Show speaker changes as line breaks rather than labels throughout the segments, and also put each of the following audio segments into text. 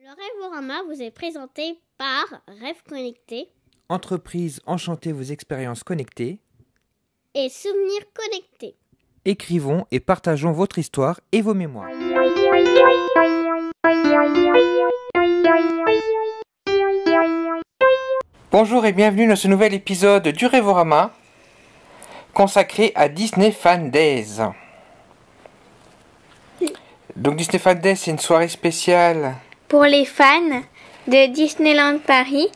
Le Rêvorama vous est présenté par Rêve Connecté,
Entreprise enchantez vos expériences connectées.
et Souvenirs Connectés.
Écrivons et partageons votre histoire et vos mémoires. Bonjour et bienvenue dans ce nouvel épisode du Rêvorama consacré à Disney Fan Days. Donc Disney Fan Days, c'est une soirée spéciale
pour les fans de Disneyland Paris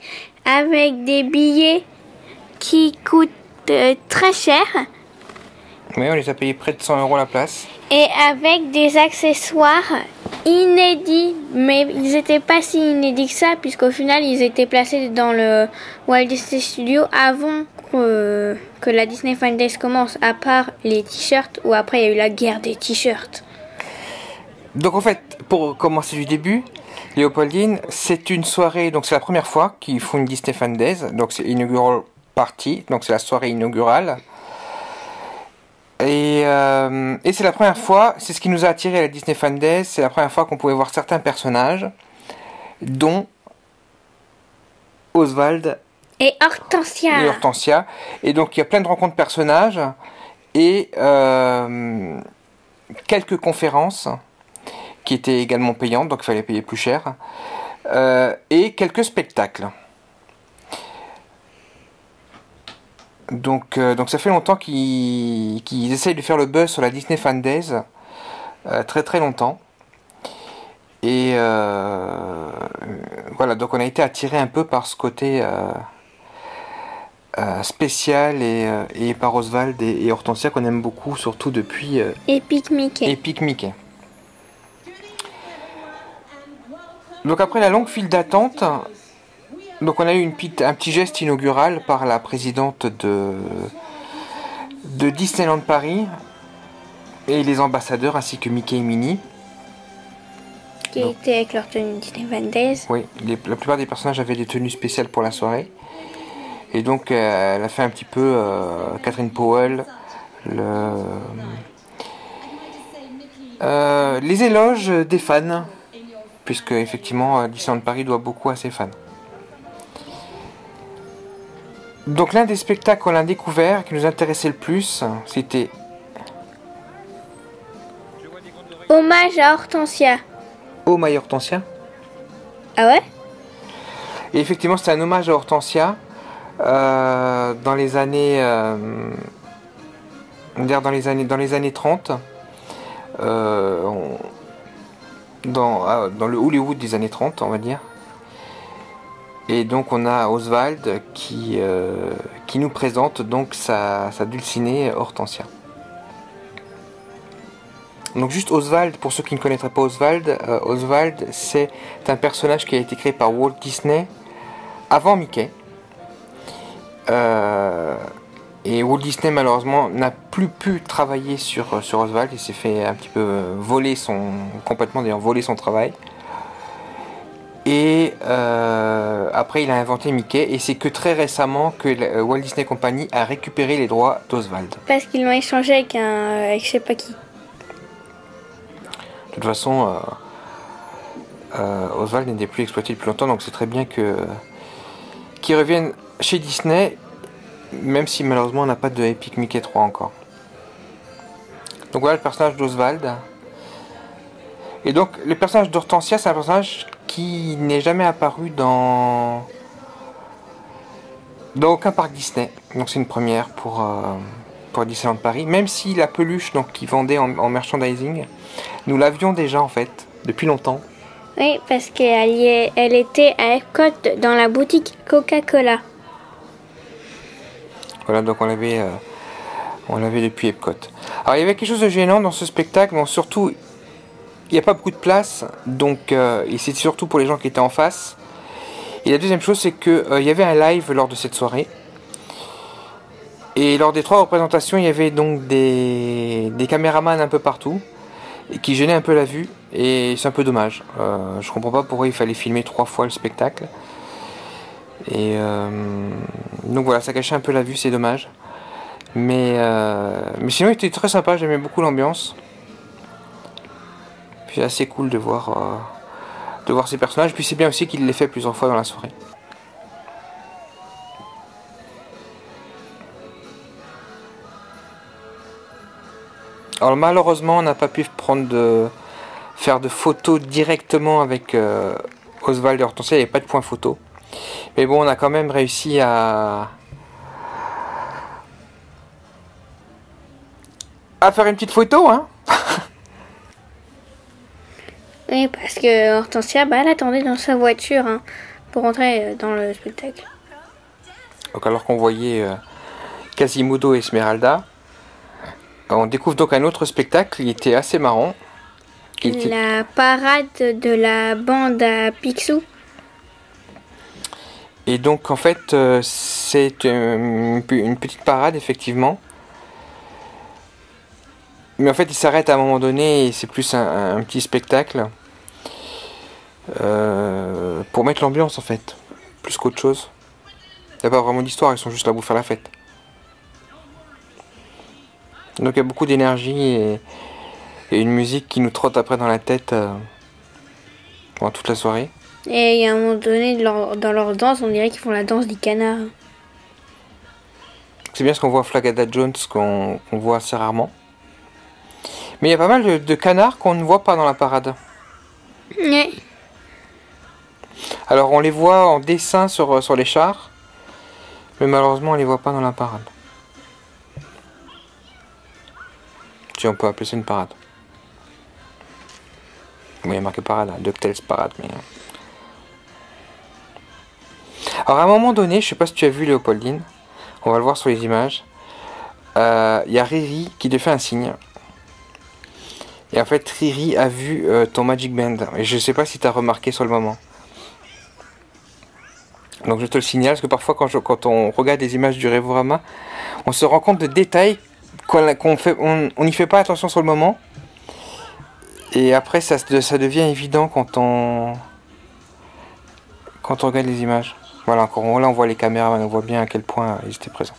avec des billets qui coûtent très cher
Oui, on les a payés près de 100 € la place.
et avec des accessoires inédits, mais ils n'étaient pas si inédits que ça puisqu'au final ils étaient placés dans le Walt Disney Studio avant que la Disney Fan Days commence, à part les t-shirts où après il y a eu la guerre des t-shirts.
Donc en fait, pour commencer du début, Léopoldine, c'est une soirée, donc c'est la première fois qu'ils font une Disney Fan Days, donc c'est Inaugural Party, donc c'est la soirée inaugurale. Et c'est la première fois, c'est ce qui nous a attiré à la Disney Fan Days, c'est la première fois qu'on pouvait voir certains personnages, dont Oswald
Et Hortensia.
Et donc il y a plein de rencontres personnages et quelques conférences qui étaient également payantes, donc il fallait payer plus cher, et quelques spectacles. Donc ça fait longtemps qu'ils essayent de faire le buzz sur la Disney Fan Days, très très longtemps. Et voilà, donc on a été attiré un peu par ce côté spécial et par Oswald et Hortensia qu'on aime beaucoup, surtout depuis
Epic Mickey.
Epic Mickey. Donc après la longue file d'attente, donc on a eu un petit geste inaugural par la présidente de Disneyland Paris et les ambassadeurs ainsi que Mickey et Minnie.
Qui était avec leur tenue Disney Fan Days.
Oui, la plupart des personnages avaient des tenues spéciales pour la soirée. Et donc elle a fait un petit peu Catherine Powell, les éloges des fans, puisque effectivement Disneyland Paris doit beaucoup à ses fans. Donc l'un des spectacles qu'on a découvert qui nous intéressait le plus, c'était
Hommage à Hortensia.
Oh My Hortensia.
Ah ouais?
Et effectivement c'était un hommage à Hortensia dans les années dans les années 30 dans le Hollywood des années 30 on va dire. Et donc on a Oswald qui nous présente donc sa dulcinée Hortensia. Donc juste Oswald, pour ceux qui ne connaîtraient pas Oswald, Oswald c'est un personnage qui a été créé par Walt Disney avant Mickey. Et Walt Disney malheureusement n'a plus pu travailler sur Oswald, il s'est fait un petit peu voler son travail. Et après il a inventé Mickey et c'est que très récemment que la Walt Disney Company a récupéré les droits d'Oswald.
Parce qu'ils l'ont échangé avec avec je sais pas qui.
De toute façon Oswald n'était plus exploité depuis longtemps, donc c'est très bien qu'il revienne chez Disney, même si malheureusement on n'a pas de Epic Mickey 3 encore. Donc voilà le personnage d'Oswald. Et donc le personnage d'Hortensia, c'est un personnage qui n'est jamais apparu dans aucun parc Disney. Donc c'est une première pour Disneyland Paris. Même si la peluche qu'ils vendaient en merchandising, nous l'avions déjà en fait, depuis longtemps.
Oui, parce qu'elle était à Epcot dans la boutique Coca-Cola.
Voilà, donc on l'avait depuis Epcot. Alors il y avait quelque chose de gênant dans ce spectacle, mais surtout il n'y a pas beaucoup de place, donc et c'est surtout pour les gens qui étaient en face. Et la deuxième chose, c'est qu'il y avait un live lors de cette soirée. Et lors des 3 représentations, il y avait donc des caméramans un peu partout, et qui gênaient un peu la vue, et c'est un peu dommage. Je comprends pas pourquoi il fallait filmer 3 fois le spectacle. Et donc voilà, ça cachait un peu la vue, c'est dommage. Mais sinon il était très sympa, j'aimais beaucoup l'ambiance. Puis c'est assez cool de voir de voir ces personnages. Puis c'est bien aussi qu'il les fait plusieurs fois dans la soirée. Alors malheureusement on n'a pas pu faire de photos directement avec Oswald et Hortensia, il n'y avait pas de point photo. Mais bon, on a quand même réussi à faire une petite photo, hein.
Oui, parce que Hortensia, elle attendait dans sa voiture hein, pour rentrer dans le spectacle.
Donc alors qu'on voyait Quasimodo et Esmeralda, on découvre donc un autre spectacle qui était assez marrant.
La parade de la bande à Picsou.
Et donc en fait c'est une petite parade effectivement. Mais en fait il s'arrête à un moment donné et c'est plus un petit spectacle. Pour mettre l'ambiance en fait. Plus qu'autre chose. Il n'y a pas vraiment d'histoire, ils sont juste là pour faire la fête. Donc il y a beaucoup d'énergie et une musique qui nous trotte après dans la tête pendant toute la soirée.
Et il y a un moment donné, dans leur danse, on dirait qu'ils font la danse du canard.
C'est bien ce qu'on voit Flagada Jones, qu'on voit assez rarement. Mais il y a pas mal de canards qu'on ne voit pas dans la parade.
Oui.
Alors on les voit en dessin sur les chars, mais malheureusement on les voit pas dans la parade. Si on peut appeler ça une parade. Oui, il y a marqué parade, hein, DuckTales parade. Mais... Alors à un moment donné, je sais pas si tu as vu Léopoldine, on va le voir sur les images. Il y a Riri qui te fait un signe. Et en fait Riri a vu ton Magic Band. Et je sais pas si tu as remarqué sur le moment. Donc je te le signale, parce que parfois quand on regarde les images du Rêvorama, on se rend compte de détails on n'y fait pas attention sur le moment. Et après ça devient évident quand on regarde les images. Voilà, encore là on voit les caméras, on voit bien à quel point ils étaient présents.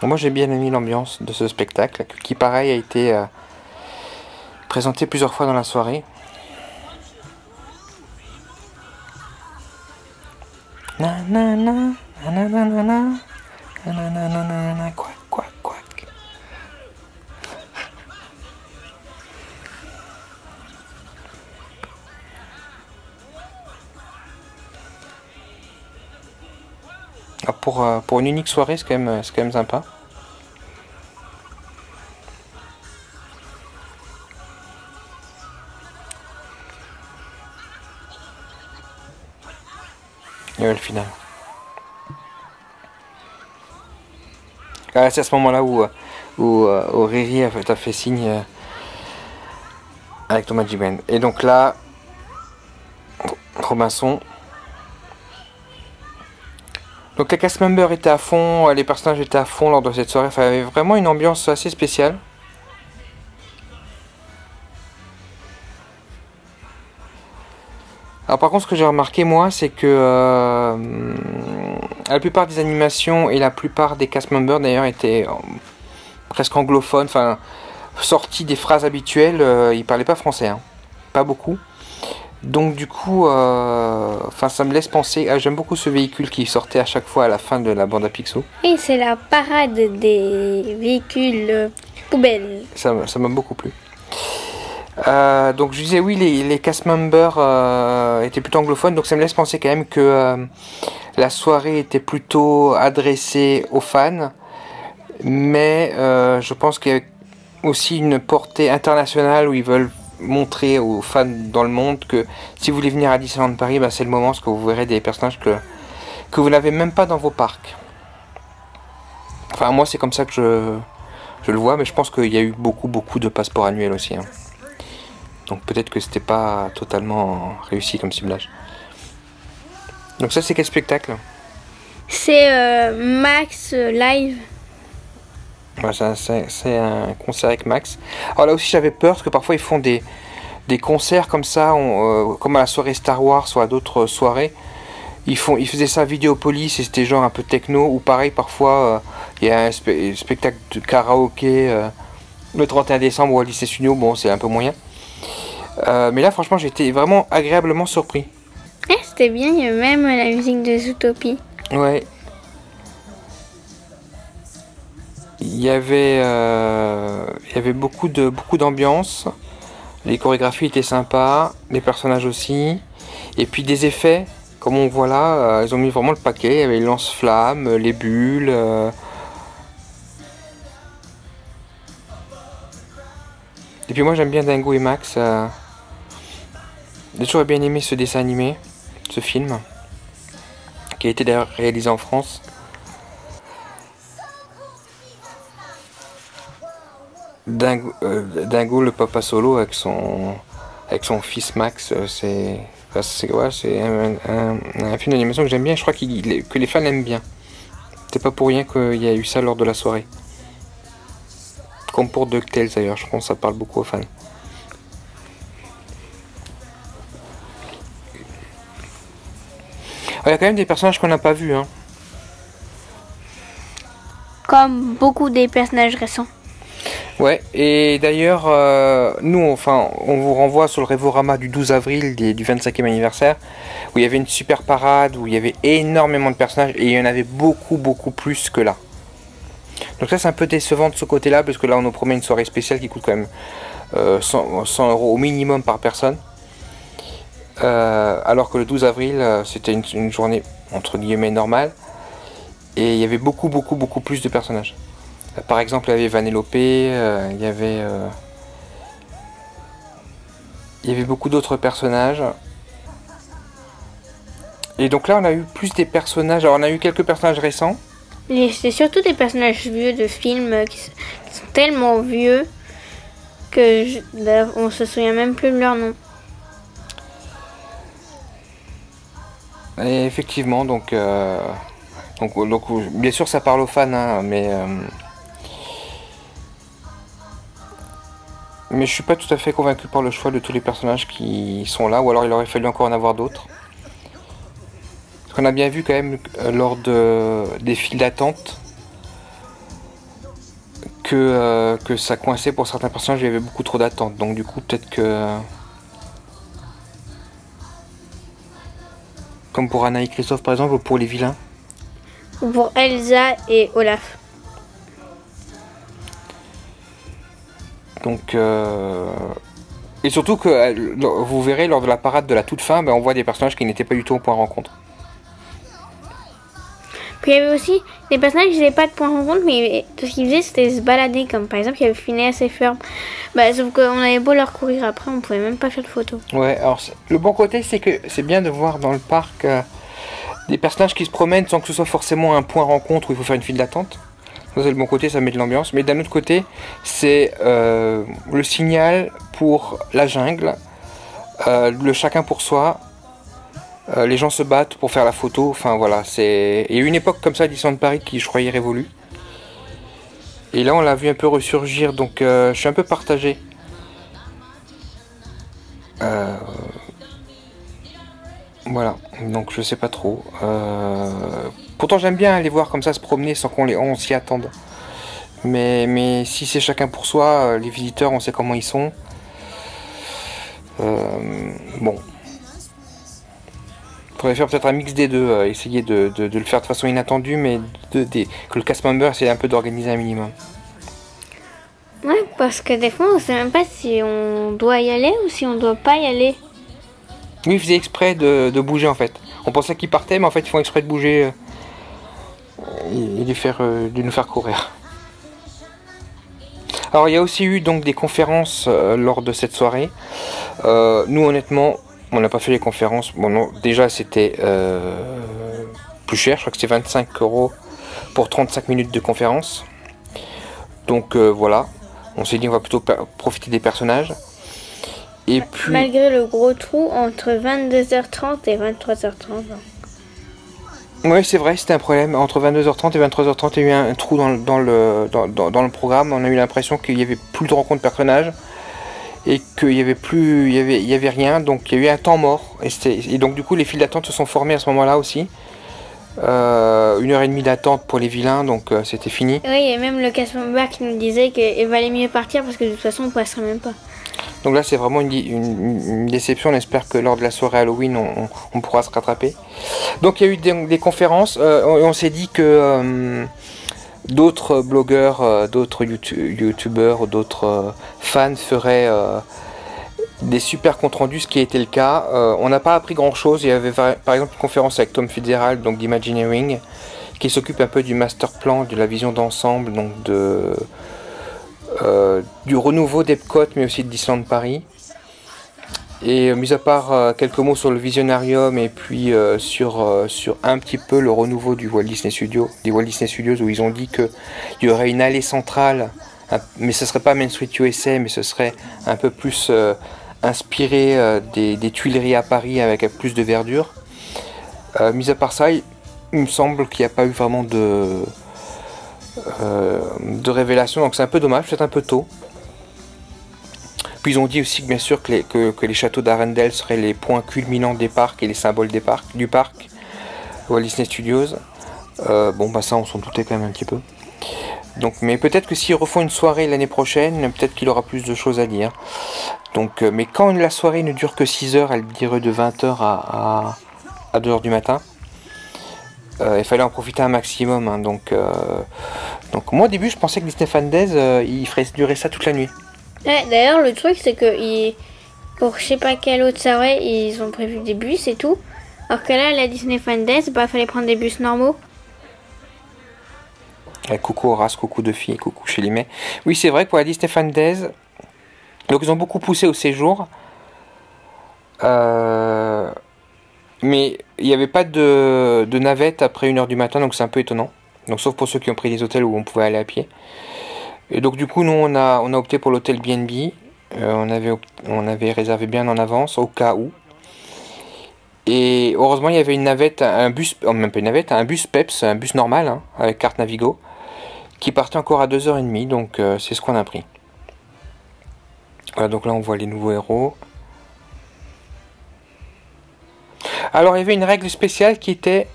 Moi j'ai bien aimé l'ambiance de ce spectacle, qui pareil a été présenté plusieurs fois dans la soirée. Nanana, nanana, nanana, quack, quack, quack. Pour une unique soirée, c'est quand même sympa. Et ouais, le final. Ah, c'est à ce moment-là où Riri t'a fait signe avec ton Magic Band. Et donc là, Robinson. Donc les cast members étaient à fond, les personnages étaient à fond lors de cette soirée. Enfin, il y avait vraiment une ambiance assez spéciale. Alors par contre, ce que j'ai remarqué moi, c'est que la plupart des animations et la plupart des cast members d'ailleurs étaient presque anglophones, enfin sortis des phrases habituelles, ils parlaient pas français, hein. Pas beaucoup. Donc du coup, ça me laisse penser. J'aime beaucoup ce véhicule qui sortait à chaque fois à la fin de la bande à Picsou.
Et c'est la parade des véhicules poubelles.
Ça m'a beaucoup plu. Donc je disais oui, les cast members étaient plutôt anglophones, donc ça me laisse penser quand même que la soirée était plutôt adressée aux fans, mais je pense qu'il y a aussi une portée internationale où ils veulent montrer aux fans dans le monde que si vous voulez venir à Disneyland Paris, c'est le moment, parce que vous verrez des personnages que vous n'avez même pas dans vos parcs. Enfin moi c'est comme ça que je le vois, mais je pense qu'il y a eu beaucoup de passeports annuels aussi, hein. Donc peut-être que c'était pas totalement réussi comme ciblage. Donc ça c'est quel spectacle?
C'est Max Live.
Ouais, c'est un concert avec Max. Alors là aussi j'avais peur parce que parfois ils font des concerts comme ça, comme à la soirée Star Wars ou à d'autres soirées. Ils faisaient ça à Vidéopolis et c'était genre un peu techno, ou pareil parfois il y a un spectacle de karaoké le 31 décembre au lycée Studio, bon c'est un peu moyen. Mais là franchement j'étais vraiment agréablement surpris.
C'était bien, il y a même la musique de Zootopie.
Ouais. Il y avait beaucoup d'ambiance. Les chorégraphies étaient sympas, les personnages aussi. Et puis des effets, comme on voit là, ils ont mis vraiment le paquet. Il y avait les lance-flammes, les bulles. Et puis moi j'aime bien Dingo et Max. J'ai toujours bien aimé ce dessin animé, ce film, qui a été d'ailleurs réalisé en France. Dingo, le papa solo avec son fils Max, c'est un film d'animation que j'aime bien. Je crois que les fans aiment bien. C'est pas pour rien qu'il y a eu ça lors de la soirée. Comme pour DuckTales d'ailleurs, je pense que ça parle beaucoup aux fans. Il y a quand même des personnages qu'on n'a pas vus. Hein.
Comme beaucoup des personnages récents.
Ouais, et d'ailleurs, nous, on vous renvoie sur le Révorama du 12 avril du 25e anniversaire, où il y avait une super parade, où il y avait énormément de personnages, et il y en avait beaucoup plus que là. Donc ça, c'est un peu décevant de ce côté-là, parce que là, on nous promet une soirée spéciale qui coûte quand même 100 € au minimum par personne. Alors que le 12 avril, c'était une journée, entre guillemets, normale, et il y avait beaucoup plus de personnages. Par exemple, il y avait Vanellope, il y avait beaucoup d'autres personnages. Et donc là, on a eu plus des personnages. Alors, on a eu quelques personnages récents.
C'est surtout des personnages vieux de films qui sont tellement vieux que on se souvient même plus de leur nom.
Et effectivement, donc bien sûr, ça parle aux fans, hein, mais je suis pas tout à fait convaincu par le choix de tous les personnages qui sont là, ou alors il aurait fallu encore en avoir d'autres. Parce qu'on a bien vu quand même lors des files d'attente que ça coinçait pour certains personnages, il y avait beaucoup trop d'attente. Donc du coup peut-être que... Comme pour Anna et Christophe par exemple, ou pour les vilains.
Ou pour Elsa et Olaf.
Donc, et surtout que vous verrez lors de la parade de la toute fin, on voit des personnages qui n'étaient pas du tout au point rencontre.
Puis il y avait aussi des personnages qui n'avaient pas de point rencontre, mais tout ce qu'ils faisaient c'était se balader, comme par exemple il y avait Phineas et Ferb. Sauf qu'on avait beau leur courir après, on pouvait même pas faire de photos. Ouais, alors le bon côté c'est que c'est bien de voir dans le parc des personnages qui se promènent sans que ce soit forcément un point rencontre où il faut faire une file d'attente. Ça c'est le bon côté, ça met de l'ambiance. Mais d'un autre côté, c'est le signal pour la jungle, le chacun pour soi. Les gens se battent pour faire la photo. Enfin voilà, c'est... Il y a eu une époque comme ça à Disneyland Paris qui je croyais révolue. Et là on l'a vu un peu ressurgir, donc je suis un peu partagé. Voilà, donc je sais pas trop. Pourtant j'aime bien aller voir comme ça se promener sans qu'on s'y attende. Mais si c'est chacun pour soi, les visiteurs on sait comment ils sont. Bon. Faudrait faire peut-être un mix des deux, essayer de le faire de façon inattendue, mais que le cast member essaie un peu d'organiser un minimum. Ouais, parce que des fois on sait même pas si on doit y aller ou si on doit pas y aller.
Oui, ils faisaient exprès de bouger en fait. On pensait qu'ils partaient, mais en fait ils font exprès de bouger et de nous faire courir. Alors il y a aussi eu donc des conférences lors de cette soirée. Nous honnêtement, on n'a pas fait les conférences. Bon non, déjà c'était plus cher, je crois que c'était 25 € pour 35 minutes de conférence. Donc voilà, on s'est dit on va plutôt profiter des personnages. Et puis...
Malgré le gros trou entre 22h30 et 23h30.
Oui c'est vrai, c'était un problème. Entre 22h30 et 23h30 il y a eu un trou dans le programme. On a eu l'impression qu'il n'y avait plus de rencontres de personnages. et qu'il y avait plus, il y avait rien, donc il y a eu un temps mort. Et donc du coup les files d'attente se sont formées à ce moment-là aussi. 1h30 d'attente pour les vilains, donc c'était fini.
Oui, et même le Casper qui nous disait qu'il valait mieux partir parce que de toute façon on passerait même pas.
Donc là c'est vraiment une déception, on espère que lors de la soirée Halloween on pourra se rattraper. Donc il y a eu des conférences, on s'est dit que d'autres blogueurs, d'autres youtubeurs, d'autres fans feraient des super comptes rendus, ce qui a été le cas. On n'a pas appris grand chose. Il y avait par exemple une conférence avec Tom Fitzgerald, donc d'Imagineering, qui s'occupe un peu du master plan, de la vision d'ensemble, donc du renouveau d'Epcot, mais aussi de Disneyland Paris. Et mis à part quelques mots sur le Visionarium et puis sur un petit peu le renouveau du Walt Disney Studios, où ils ont dit qu'il y aurait une allée centrale, mais ce serait pas Main Street USA, mais ce serait un peu plus inspiré des Tuileries à Paris avec plus de verdure. Mis à part ça, il me semble qu'il n'y a pas eu vraiment de révélation, donc c'est un peu dommage, peut-être un peu tôt. Puis ils ont dit aussi bien sûr que les châteaux d'Arendelle seraient les points culminants des parcs et les symboles du parc Walt Disney Studios. Bon bah ça on s'en doutait quand même un petit peu. Donc, mais peut-être que s'ils refont une soirée l'année prochaine, peut-être qu'il aura plus de choses à dire. Donc, mais quand la soirée ne dure que 6 heures, elle dirait de 20h à 2h du matin. Il fallait en profiter un maximum. Hein, donc moi au début je pensais que Disney Fan Days, il ferait durer ça toute la nuit.
Ouais, d'ailleurs le truc c'est que pour je sais pas quelle autre soirée ils ont prévu des bus et tout. Alors que là la Disney Fan Days, bah fallait prendre des bus normaux.
Coucou Horace, coucou de filles, coucou Chélimet. Oui, c'est vrai que pour la Disney Fan Days, donc ils ont beaucoup poussé au séjour. Mais il n'y avait pas de navette après 1h du matin, donc c'est un peu étonnant. Donc sauf pour ceux qui ont pris des hôtels où on pouvait aller à pied. Et donc du coup, nous on a opté pour l'hôtel B&B. On avait réservé bien en avance, au cas où. Et heureusement, il y avait une navette, un bus PEPS, un bus normal, hein, avec carte Navigo, qui partait encore à 2h30, donc c'est ce qu'on a pris. Voilà, donc là on voit les nouveaux héros. Alors il y avait une règle spéciale qui était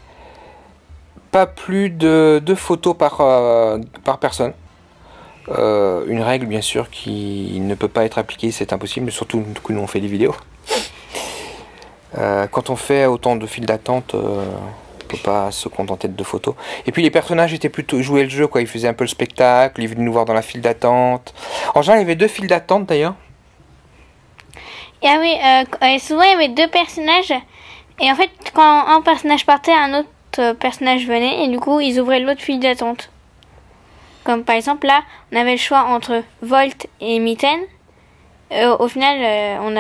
pas plus de 2 photos par personne. Une règle bien sûr qui ne peut pas être appliquée, c'est impossible, surtout que nous on fait des vidéos. Quand on fait autant de files d'attente, on peut pas se contenter de 2 photos. Et puis les personnages étaient plutôt jouaient le jeu, quoi. Ils faisaient un peu le spectacle, ils venaient nous voir dans la file d'attente. En général, il y avait 2 files d'attente d'ailleurs.
Et ah oui, souvent il y avait 2 personnages. Et en fait, quand un personnage partait, un autre personnage venait. Et du coup, ils ouvraient l'autre file d'attente. Comme par exemple, là, on avait le choix entre Volt et Mitten. Au final, on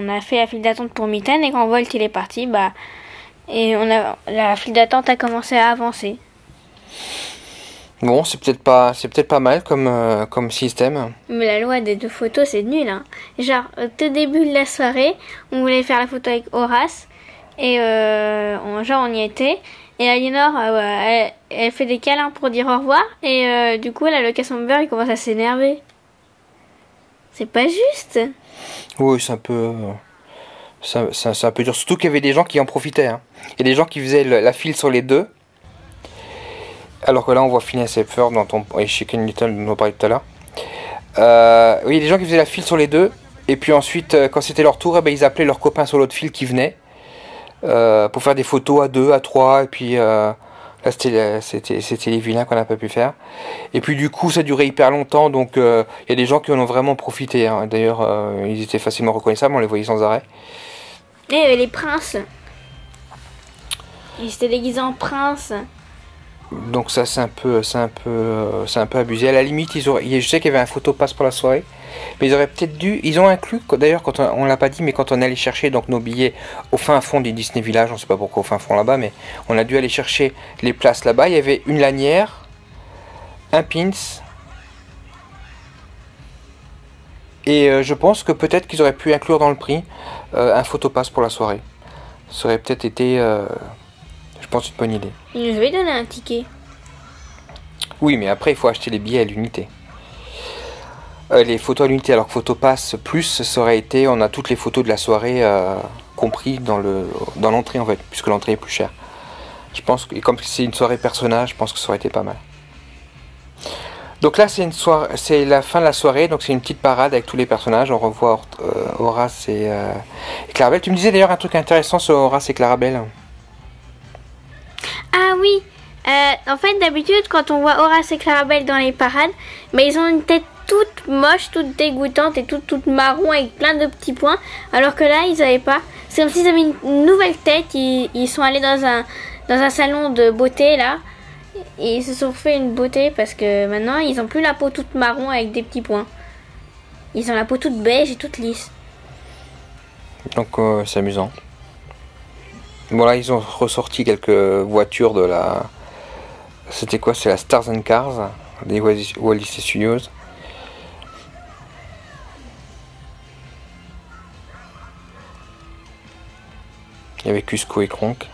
a fait la file d'attente pour Mitten. Et quand Volt il est parti, bah, la file d'attente a commencé à avancer.
Bon, c'est peut-être pas mal comme système.
Mais la loi des 2 photos, c'est nul, hein. Genre, au tout début de la soirée, on voulait faire la photo avec Horace. Et on y était. Et Aliénor, elle fait des câlins pour dire au revoir. Et du coup, là, le Casper, il commence à s'énerver. C'est pas juste.
Oui, c'est un peu... C'est un peu dur. Surtout qu'il y avait des gens qui en profitaient. Hein. Il y a des gens qui faisaient la file sur les 2. Alors que là, on voit Phineas et Ferb et Chicken Little dont on parlait tout à l'heure. Oui, il y a des gens qui faisaient la file sur les 2. Et puis ensuite, quand c'était leur tour, ils appelaient leurs copains sur l'autre file qui venaient. Pour faire des photos à 2, à 3. Et puis là, c'était les vilains qu'on n'a pas pu faire. Et puis du coup, ça durait hyper longtemps. Donc il y a des gens qui en ont vraiment profité. Hein. D'ailleurs, ils étaient facilement reconnaissables. On les voyait sans arrêt.
Et les princes. Ils étaient déguisés en princes.
Donc ça c'est un peu abusé. À la limite, je sais qu'il y avait un photopass pour la soirée, mais ils auraient peut-être dû. Ils ont inclus d'ailleurs quand on l'a pas dit, mais quand on allait chercher donc nos billets au fin fond du Disney Village, on sait pas pourquoi au fin fond là-bas, mais on a dû aller chercher les places là-bas. Il y avait une lanière, un pins, et je pense que peut-être qu'ils auraient pu inclure dans le prix un photopass pour la soirée. Ça aurait peut-être été, je pense, une bonne idée.
Je vais donner un ticket.
Oui, mais après il faut acheter les billets à l'unité. les photos à l'unité, alors que Photopass Plus, ça aurait été, on a toutes les photos de la soirée compris dans l'entrée en fait, puisque l'entrée est plus chère. Je pense que, et comme c'est une soirée personnage, je pense que ça aurait été pas mal. Donc là c'est la fin de la soirée, donc c'est une petite parade avec tous les personnages. On revoit Horace et Clarabelle. Tu me disais d'ailleurs un truc intéressant sur Horace et Clarabelle.
Ah oui, en fait d'habitude quand on voit Horace et Clarabelle dans les parades, mais ils ont une tête toute moche, toute dégoûtante et toute marron avec plein de petits points, alors que là ils avaient pas. C'est comme s'ils avaient une nouvelle tête. Ils sont allés dans un salon de beauté là. Et ils se sont fait une beauté parce que maintenant ils ont plus la peau toute marron avec des petits points. Ils ont la peau toute beige et toute lisse.
Donc c'est amusant. Bon là ils ont ressorti quelques voitures de la... C'était quoi? C'est la Stars and Cars des Walt Disney Studios. Il y avait Cusco et Kronk.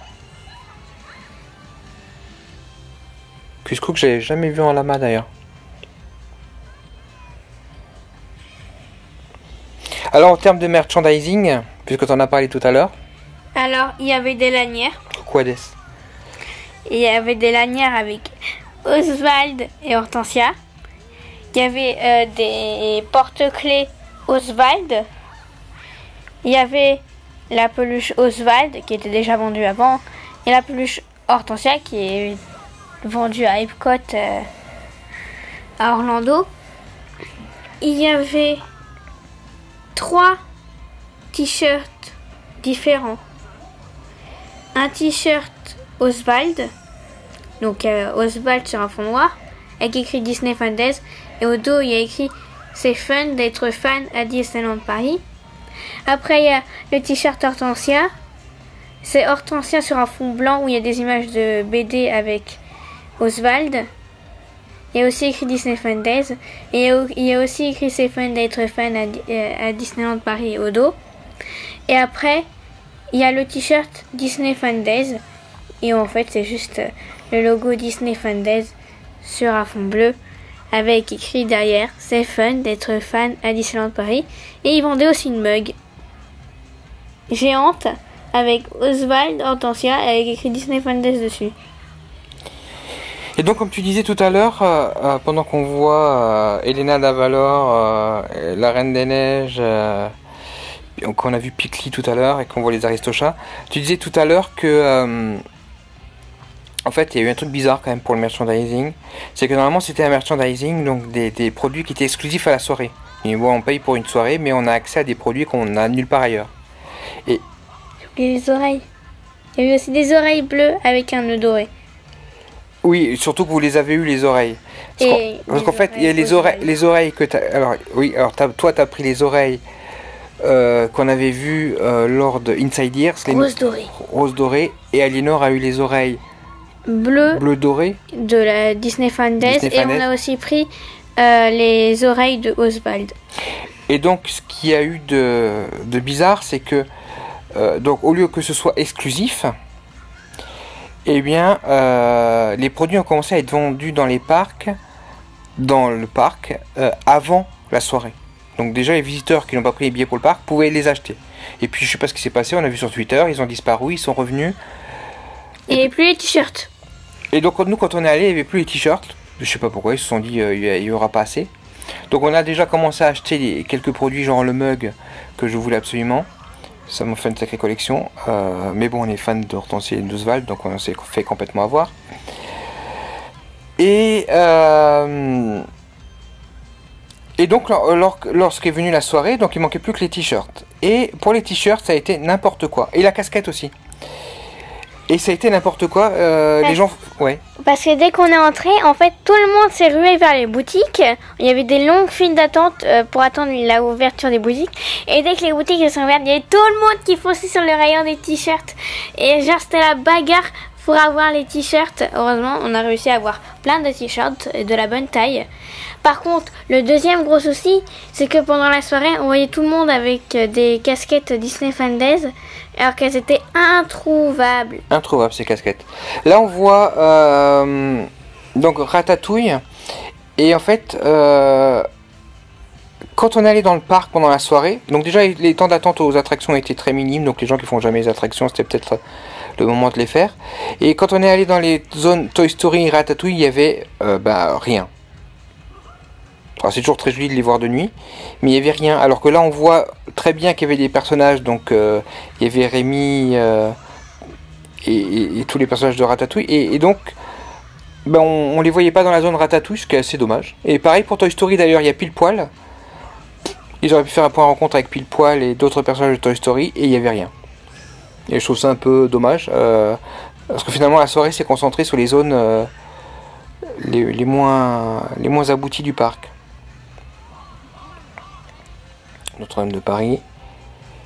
Cusco que j'avais jamais vu en lama d'ailleurs. Alors en termes de merchandising, puisque tu en as parlé tout à l'heure.
Alors il y avait des lanières.
Quoi des?
Il y avait des lanières avec Oswald et Hortensia. Il y avait des porte-clés Oswald. Il y avait la peluche Oswald qui était déjà vendue avant. Et la peluche Hortensia qui est vendue à Epcot à Orlando. Il y avait 3 t-shirts différents. Un t-shirt Oswald, donc Oswald sur un fond noir, avec écrit Disney Fan Days, et au dos il y a écrit c'est fun d'être fan à Disneyland Paris. Après il y a le t-shirt Hortensia, c'est Hortensia sur un fond blanc où il y a des images de BD avec Oswald. Il y a aussi écrit Disney Fan Days, et il y a aussi écrit c'est fun d'être fan à Disneyland Paris au dos. Et après il y a le t-shirt Disney Fan Days. Et en fait, c'est juste le logo Disney Fan Days sur un fond bleu avec écrit derrière c'est fun d'être fan à Disneyland Paris. Et ils vendaient aussi une mug géante avec Oswald, Hortensia et avec écrit Disney Fan Days dessus.
Et donc, comme tu disais tout à l'heure, pendant qu'on voit Elena d'Avalor, la Reine des Neiges, qu'on a vu Picli tout à l'heure et qu'on voit les Aristochats, tu disais tout à l'heure que en fait il y a eu un truc bizarre quand même pour le merchandising. C'est que normalement c'était un merchandising, donc des produits qui étaient exclusifs à la soirée. Et bon, on paye pour une soirée mais on a accès à des produits qu'on n'a nulle part ailleurs. Et
les oreilles, il y a eu aussi des oreilles bleues avec un nœud doré.
Oui, surtout que vous les avez eu les oreilles. Parce qu'en fait il y a les oreilles que tu as... Alors oui, alors toi tu as pris les oreilles qu'on avait vu lors de Inside Ears, rose dorée, et Aliénor a eu les oreilles bleu doré de
la Disney Fan Days, et on a aussi pris les oreilles de Oswald.
Et donc ce qu'il y a eu de bizarre, c'est que donc au lieu que ce soit exclusif, eh bien les produits ont commencé à être vendus dans le parc avant la soirée. Donc déjà les visiteurs qui n'ont pas pris les billets pour le parc pouvaient les acheter. Et puis je sais pas ce qui s'est passé, on a vu sur Twitter, ils ont disparu, ils sont revenus.
Et plus les t-shirts.
Et donc nous quand on est allé, il n'y avait plus les t-shirts. Je sais pas pourquoi, ils se sont dit il y aura pas assez. Donc on a déjà commencé à acheter quelques produits genre le mug que je voulais absolument. Ça m'a fait une sacrée collection. Mais bon, on est fan d'Hortensia et d'Oswald, donc on s'est fait complètement avoir. Et donc lorsqu'est venue la soirée, donc il manquait plus que les t-shirts. Et pour les t-shirts, ça a été n'importe quoi. Et la casquette aussi. Et ça a été n'importe quoi. Les gens... Ouais.
Parce que dès qu'on est entré, en fait, tout le monde s'est rué vers les boutiques. Il y avait des longues files d'attente pour attendre l'ouverture des boutiques. Et dès que les boutiques se sont ouvertes, il y avait tout le monde qui fonçait sur le rayon des t-shirts. Et genre, c'était la bagarre pour avoir les t-shirts. Heureusement, on a réussi à avoir plein de t-shirts de la bonne taille. Par contre, le deuxième gros souci, c'est que pendant la soirée, on voyait tout le monde avec des casquettes Disney Fan Days, alors qu'elles étaient introuvables.
Introuvables ces casquettes. Là, on voit donc Ratatouille, et en fait, quand on est allé dans le parc pendant la soirée, donc déjà les temps d'attente aux attractions étaient très minimes, donc les gens qui font jamais les attractions, c'était peut-être le moment de les faire. Et quand on est allé dans les zones Toy Story et Ratatouille, il y avait rien. Alors c'est toujours très joli de les voir de nuit, mais il n'y avait rien. Alors que là on voit très bien qu'il y avait des personnages, donc il y avait Rémi et tous les personnages de Ratatouille, et donc on les voyait pas dans la zone Ratatouille, ce qui est assez dommage. Et pareil pour Toy Story d'ailleurs, il y a Pile Poil. Ils auraient pu faire un point de rencontre avec Pile Poil et d'autres personnages de Toy Story, et il n'y avait rien. Et je trouve ça un peu dommage, parce que finalement la soirée s'est concentrée sur les zones les moins abouties du parc. Notre-Dame de Paris.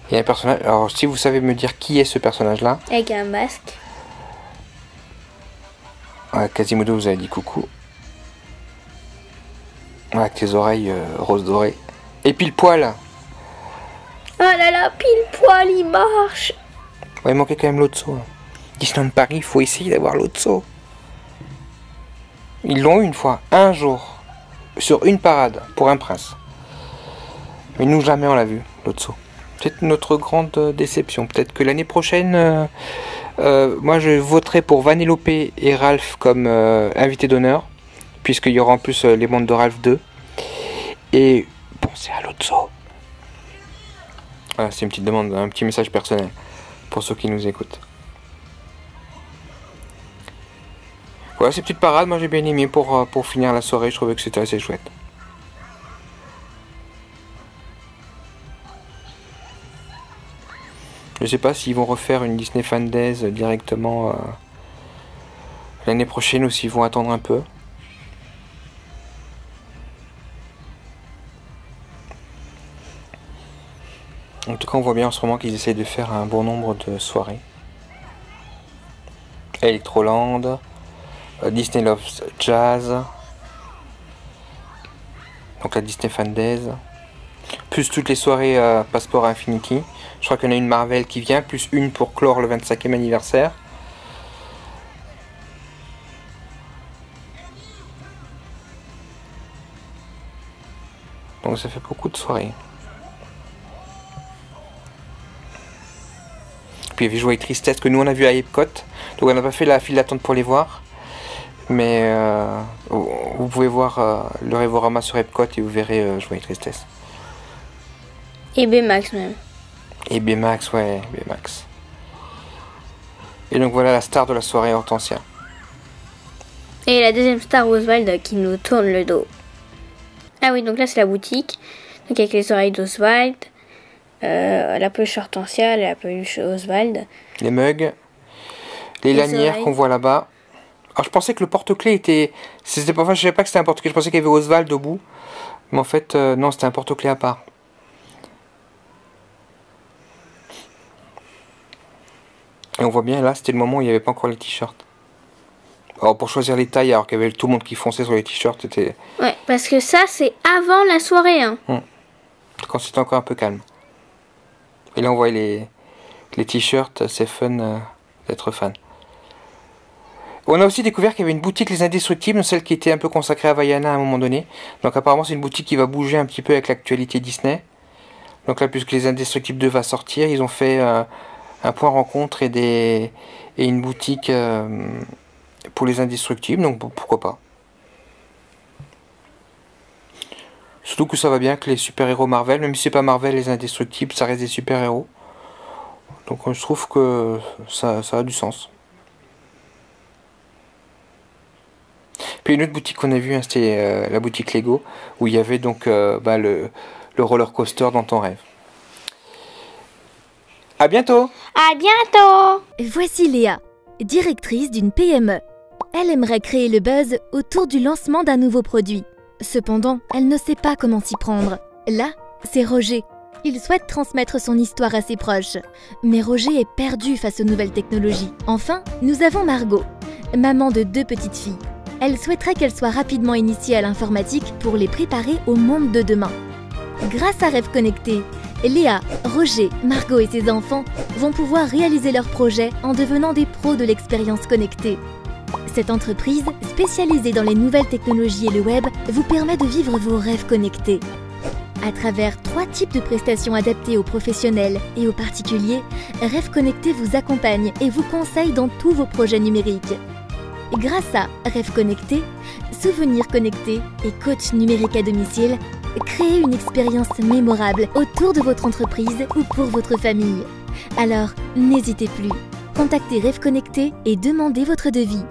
Il y a un personnage. Alors, si vous savez me dire qui est ce personnage-là.
Avec un masque.
Ouais, Quasimodo vous avez dit coucou. Ouais, avec tes oreilles rose dorées. Et Pile Poil.
Oh là là, Pile Poil, il marche.
Ouais, il manquait quand même l'autre saut. Disneyland Paris, il faut essayer d'avoir l'autre saut. Ils l'ont eu une fois, un jour, sur une parade, pour un prince. Mais nous, jamais on l'a vu, l'autre saut. C'est notre grande déception. Peut-être que l'année prochaine, moi je voterai pour Vanellope et Ralph comme invités d'honneur, puisqu'il y aura en plus les mondes de Ralph 2. Et pensez à l'autre saut. Voilà, c'est une petite demande, un petit message personnel pour ceux qui nous écoutent. Voilà, ces petites parades, moi j'ai bien aimé pour finir la soirée, je trouvais que c'était assez chouette. Je sais pas s'ils vont refaire une Disney Fan Days directement l'année prochaine ou s'ils vont attendre un peu. En tout cas, on voit bien en ce moment qu'ils essayent de faire un bon nombre de soirées. Electroland, Disney Loves Jazz, donc la Disney Fan Days, plus toutes les soirées Passeport à Infinity. Je crois qu'il y en a une Marvel qui vient, plus une pour clore le 25e anniversaire. Donc ça fait beaucoup de soirées. Puis il y avait Joie et Tristesse que nous on a vu à Epcot. Donc on n'a pas fait la file d'attente pour les voir. Mais vous pouvez voir le Révorama sur Epcot et vous verrez Joie et Tristesse.
Et Baymax même.
Et Baymax, ouais, Baymax. Et donc voilà la star de la soirée, Hortensia.
Et la deuxième star, Oswald, qui nous tourne le dos. Ah oui, donc là c'est la boutique. Donc avec les oreilles d'Oswald, la peluche Hortensia, la peluche Oswald.
Les mugs, les lanières qu'on voit là-bas. Alors je pensais que le porte-clés était... Enfin, je savais pas que c'était un porte-clés, je pensais qu'il y avait Oswald au bout. Mais en fait, non, c'était un porte-clés à part. Et on voit bien, là, c'était le moment où il n'y avait pas encore les t-shirts. Alors, pour choisir les tailles, alors qu'il y avait tout le monde qui fonçait sur les t-shirts, c'était...
Ouais, parce que ça, c'est avant la soirée, hein.
Quand c'était encore un peu calme. Et là, on voit les t-shirts, c'est fun d'être fan. On a aussi découvert qu'il y avait une boutique Les Indestructibles, celle qui était un peu consacrée à Vaiana à un moment donné. Donc, apparemment, c'est une boutique qui va bouger un petit peu avec l'actualité Disney. Donc là, puisque Les Indestructibles 2 va sortir, ils ont fait... un point rencontre et une boutique pour les Indestructibles, donc pourquoi pas. Surtout que ça va bien que les super-héros Marvel, même si c'est pas Marvel, les Indestructibles, ça reste des super-héros. Donc je trouve que ça a du sens. Puis une autre boutique qu'on a vue, hein, c'était la boutique Lego, où il y avait donc le roller coaster dans ton rêve. À bientôt!
À bientôt!
Voici Léa, directrice d'une PME. Elle aimerait créer le buzz autour du lancement d'un nouveau produit. Cependant, elle ne sait pas comment s'y prendre. Là, c'est Roger. Il souhaite transmettre son histoire à ses proches. Mais Roger est perdu face aux nouvelles technologies. Enfin, nous avons Margot, maman de 2 petites filles. Elle souhaiterait qu'elles soient rapidement initiées à l'informatique pour les préparer au monde de demain. Grâce à Rêve Connecté, Léa, Roger, Margot et ses enfants vont pouvoir réaliser leurs projets en devenant des pros de l'expérience connectée. Cette entreprise, spécialisée dans les nouvelles technologies et le web, vous permet de vivre vos rêves connectés. À travers 3 types de prestations adaptées aux professionnels et aux particuliers, Rêve Connecté vous accompagne et vous conseille dans tous vos projets numériques. Grâce à Rêve Connecté, Souvenirs Connectés et coach numérique à domicile, créez une expérience mémorable autour de votre entreprise ou pour votre famille. Alors, n'hésitez plus. Contactez Rêve Connecté et demandez votre devis.